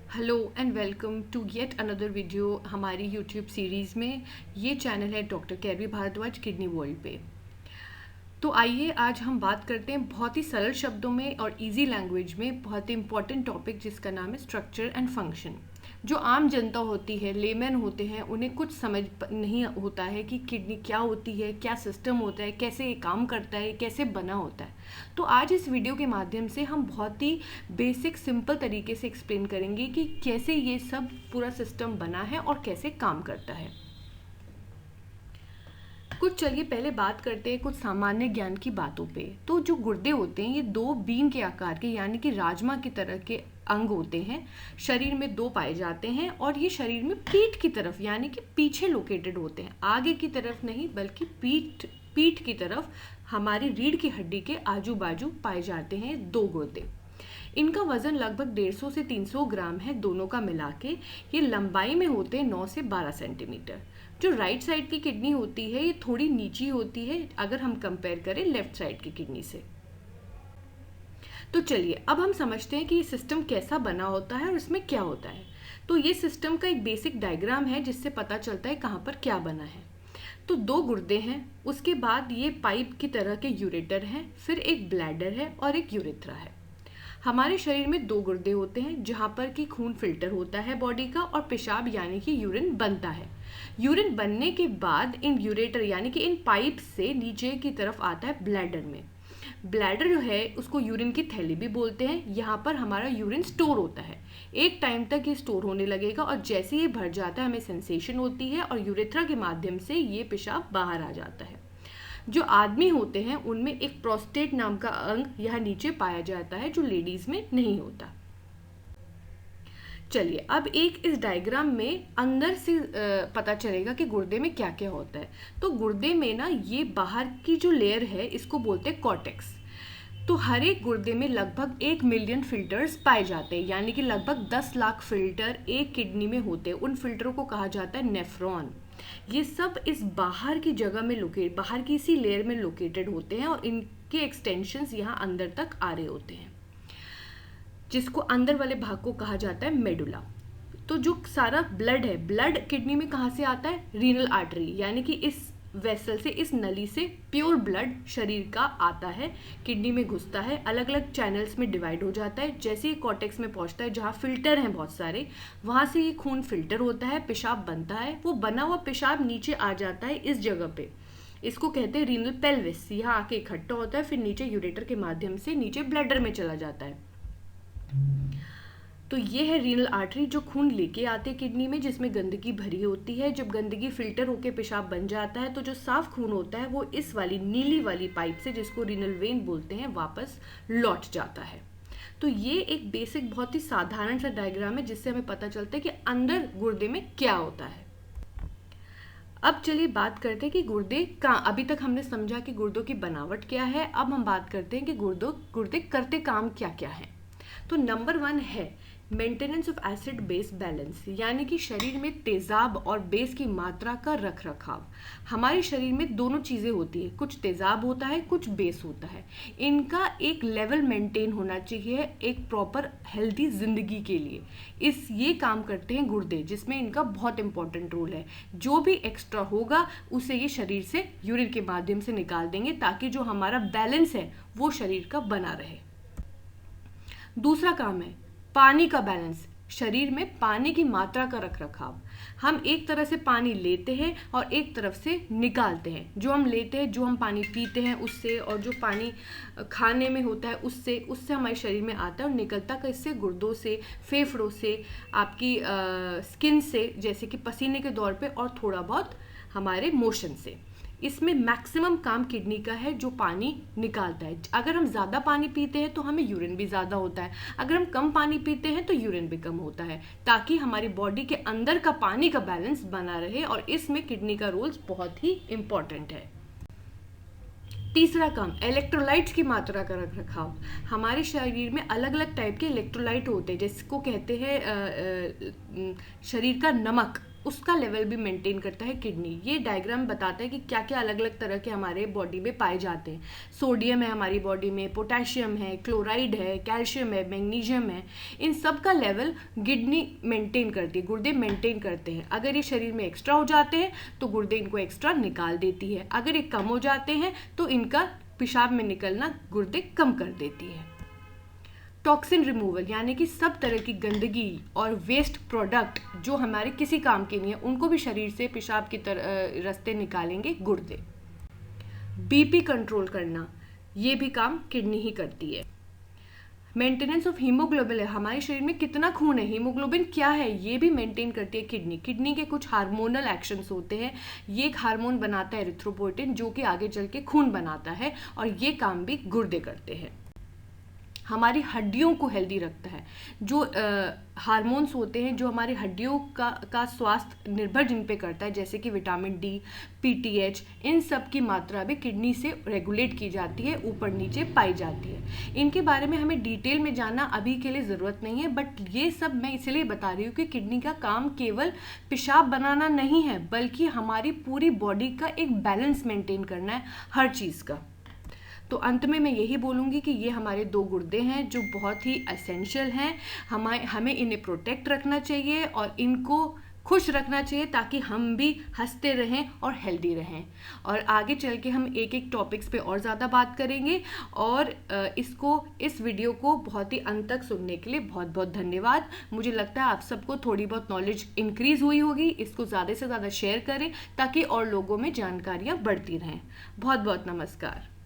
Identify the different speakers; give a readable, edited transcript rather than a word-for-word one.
Speaker 1: Hello and welcome to yet another video हमारी YouTube series में। ये चैनल है doctor Kairavi Bhardwaj kidney world पे। तो आइए आज हम बात करते हैं बहुत ही सरल शब्दों में और इजी लैंग्वेज में बहुत ही इंपॉर्टेंट टॉपिक जिसका नाम है स्ट्रक्चर एंड फंक्शन। जो आम जनता होती है, लेमैन होते हैं, उन्हें कुछ समझ नहीं होता है कि किडनी क्या होती है, क्या सिस्टम होता है, कैसे ये काम करता है, कैसे बना होता है। तो आज इस वीडियो के माध्यम से हम बहुत ही बेसिक सिंपल तरीके से एक्सप्लेन करेंगे कि कैसे ये सब पूरा सिस्टम बना है और कैसे काम करता है। चलिए पहले बात करते हैं कुछ सामान्य ज्ञान की बातों पे। तो जो गुर्दे होते हैं ये दो बीन के आकार के यानी कि राजमा की तरह के अंग होते हैं। शरीर में दो पाए जाते हैं और ये शरीर में पीठ की तरफ यानी कि पीछे लोकेटेड होते हैं, आगे की तरफ नहीं बल्कि पीठ की तरफ हमारी रीढ़ की हड्डी के आजू बाजू पाए जाते हैं दो गुर्दे। इनका वजन लगभग 150 से 300 ग्राम है दोनों का मिला के। ये लंबाई में होते हैं 9 से 12 सेंटीमीटर। जो राइट साइड की किडनी होती है ये थोड़ी नीची होती है अगर हम कंपेयर करें लेफ्ट साइड की किडनी से। तो चलिए अब हम समझते हैं कि ये सिस्टम कैसा बना होता है और इसमें क्या होता है। तो ये सिस्टम का एक बेसिक डायग्राम है जिससे पता चलता है कहाँ पर क्या बना है। तो दो गुर्दे हैं, उसके बाद ये पाइप की तरह के यूरेटर हैं, फिर एक ब्लैडर है और एक यूरेथ्रा है। हमारे शरीर में दो गुर्दे होते हैं जहाँ पर कि खून फिल्टर होता है बॉडी का और पेशाब यानी कि यूरिन बनता है। यूरिन बनने के बाद इन यूरेटर यानी कि इन पाइप से नीचे की तरफ आता है ब्लैडर में। ब्लैडर जो है उसको यूरिन की थैली भी बोलते हैं। यहाँ पर हमारा यूरिन स्टोर होता है, एक टाइम तक ये स्टोर होने लगेगा और जैसे ये भर जाता है हमें सेंसेशन होती है और यूरेथ्रा के माध्यम से ये पेशाब बाहर आ जाता है। जो आदमी होते हैं उनमें एक प्रोस्टेट नाम का अंग यहाँ नीचे पाया जाता है जो लेडीज में नहीं होता। चलिए अब एक इस डायग्राम में अंदर से पता चलेगा कि गुर्दे में क्या क्या होता है। तो गुर्दे में ना ये बाहर की जो लेयर है इसको बोलते हैं कॉर्टेक्स। तो हर एक गुर्दे में लगभग 1 मिलियन फिल्टर्स पाए जाते हैं यानी कि लगभग 10 लाख फिल्टर एक किडनी में होते हैं। उन फिल्टरों को कहा जाता है नेफ्रॉन। ये सब इस बाहर की जगह में बाहर की इसी लेयर में लोकेटेड होते हैं और इनके एक्सटेंशंस यहाँ अंदर तक आ रहे होते हैं जिसको अंदर वाले भाग को कहा जाता है मेडुला। तो जो सारा ब्लड है, ब्लड किडनी में कहाँ से आता है? रीनल आर्टरी यानी कि इस वेसल से, इस नली से प्योर ब्लड शरीर का आता है, किडनी में घुसता है, अलग अलग चैनल्स में डिवाइड हो जाता है। जैसे ही कॉर्टेक्स में पहुंचता है जहाँ फिल्टर हैं बहुत सारे, वहाँ से ये खून फिल्टर होता है, पेशाब बनता है। वो बना हुआ पेशाब नीचे आ जाता है इस जगह पे, इसको कहते हैं रीनल पेल्विस। यहाँ आके इकट्ठा होता है, फिर नीचे यूरेटर के माध्यम से नीचे ब्लैडर में चला जाता है। तो ये है रीनल आर्टरी जो खून लेके आते हैं किडनी में जिसमें गंदगी भरी होती है। जब गंदगी फिल्टर होके पेशाब बन जाता है तो जो साफ खून होता है वो इस वाली नीली वाली पाइप से, जिसको रीनल वेन बोलते हैं, वापस लौट जाता है। तो ये एक बेसिक बहुत ही साधारण सा डायग्राम है जिससे हमें पता चलता है कि अंदर गुर्दे में क्या होता है। अब चलिए बात करते हैं कि गुर्दे का, अभी तक हमने समझा कि गुर्दों की बनावट क्या है। अब हम बात करते हैं कि गुर्दे करते काम क्या क्या है। तो नंबर 1 है maintenance of acid base balance यानी कि शरीर में तेजाब और बेस की मात्रा का रख रखाव। हमारे शरीर में दोनों चीज़ें होती है, कुछ तेजाब होता है, कुछ बेस होता है। इनका एक लेवल मेंटेन होना चाहिए एक प्रॉपर हेल्दी जिंदगी के लिए। ये काम करते हैं गुर्दे जिसमें इनका बहुत इंपॉर्टेंट रोल है। जो भी एक्स्ट्रा होगा उसे ये शरीर से यूरिन के माध्यम से निकाल देंगे ताकि जो हमारा बैलेंस है वो शरीर का बना रहे। दूसरा काम है पानी का बैलेंस, शरीर में पानी की मात्रा का रख रखाव। हम एक तरह से पानी लेते हैं और एक तरफ से निकालते हैं। जो हम लेते हैं, जो हम पानी पीते हैं उससे, और जो पानी खाने में होता है उससे हमारे शरीर में आता है और निकलता किससे? गुर्दों से, फेफड़ों से, आपकी स्किन से जैसे कि पसीने के दौर पे, और थोड़ा बहुत हमारे मोशन से। इसमें मैक्सिमम काम किडनी का है जो पानी निकालता है। अगर हम ज़्यादा पानी पीते हैं तो हमें यूरिन भी ज़्यादा होता है, अगर हम कम पानी पीते हैं तो यूरिन भी कम होता है, ताकि हमारी बॉडी के अंदर का पानी का बैलेंस बना रहे। और इसमें किडनी का रोल बहुत ही इम्पॉर्टेंट है। तीसरा काम इलेक्ट्रोलाइट्स की मात्रा का रख रखाव। हमारे शरीर में अलग अलग टाइप के इलेक्ट्रोलाइट होते हैं जिसको कहते हैं शरीर का नमक। उसका लेवल भी मेंटेन करता है किडनी। ये डायग्राम बताता है कि क्या क्या अलग अलग तरह के हमारे बॉडी में पाए जाते हैं। सोडियम है हमारी बॉडी में, पोटेशियम है, क्लोराइड है, कैल्शियम है, मैग्नीशियम है। इन सब का लेवल किडनी मेंटेन करती है, गुर्दे मेंटेन करते हैं। अगर ये शरीर में एक्स्ट्रा हो जाते हैं तो गुर्दे इनको एक्स्ट्रा निकाल देती है, अगर ये कम हो जाते हैं तो इनका पेशाब में निकलना गुर्दे कम कर देती है। टॉक्सिन रिमूवल यानी कि सब तरह की गंदगी और वेस्ट प्रोडक्ट जो हमारे किसी काम के नहीं है उनको भी शरीर से पेशाब की रास्ते निकालेंगे गुर्दे। बीपी कंट्रोल करना, ये भी काम किडनी ही करती है। मेंटेनेंस ऑफ हीमोग्लोबिन है, हमारे शरीर में कितना खून है, हीमोग्लोबिन क्या है, ये भी मेंटेन करती है किडनी। किडनी के कुछ हार्मोनल एक्शंस होते हैं, ये एक हार्मोन बनाता है एरिथ्रोपोइटिन जो कि आगे चल के खून बनाता है, और ये काम भी गुर्दे करते हैं। हमारी हड्डियों को हेल्दी रखता है। जो हार्मोन्स होते हैं जो हमारी हड्डियों का स्वास्थ्य निर्भर जिन पे करता है, जैसे कि विटामिन डी, पीटीएच, इन सब की मात्रा भी किडनी से रेगुलेट की जाती है, ऊपर नीचे पाई जाती है। इनके बारे में हमें डिटेल में जानना अभी के लिए ज़रूरत नहीं है, बट ये सब मैं इसलिए बता रही हूँ कि किडनी का काम केवल पेशाब बनाना नहीं है, बल्कि हमारी पूरी बॉडी का एक बैलेंस मेंटेन करना है हर चीज़ का। तो अंत में मैं यही बोलूँगी कि ये हमारे दो गुर्दे हैं जो बहुत ही एसेंशियल हैं। हमें इन्हें प्रोटेक्ट रखना चाहिए और इनको खुश रखना चाहिए ताकि हम भी हंसते रहें और हेल्दी रहें। और आगे चल के हम एक एक टॉपिक्स पे और ज़्यादा बात करेंगे। और इस वीडियो को बहुत ही अंत तक सुनने के लिए बहुत बहुत धन्यवाद। मुझे लगता है आप सबको थोड़ी बहुत नॉलेज इंक्रीज़ हुई होगी। इसको ज़्यादा से ज़्यादा शेयर करें ताकि और लोगों में जानकारियाँ बढ़ती रहें। बहुत बहुत नमस्कार।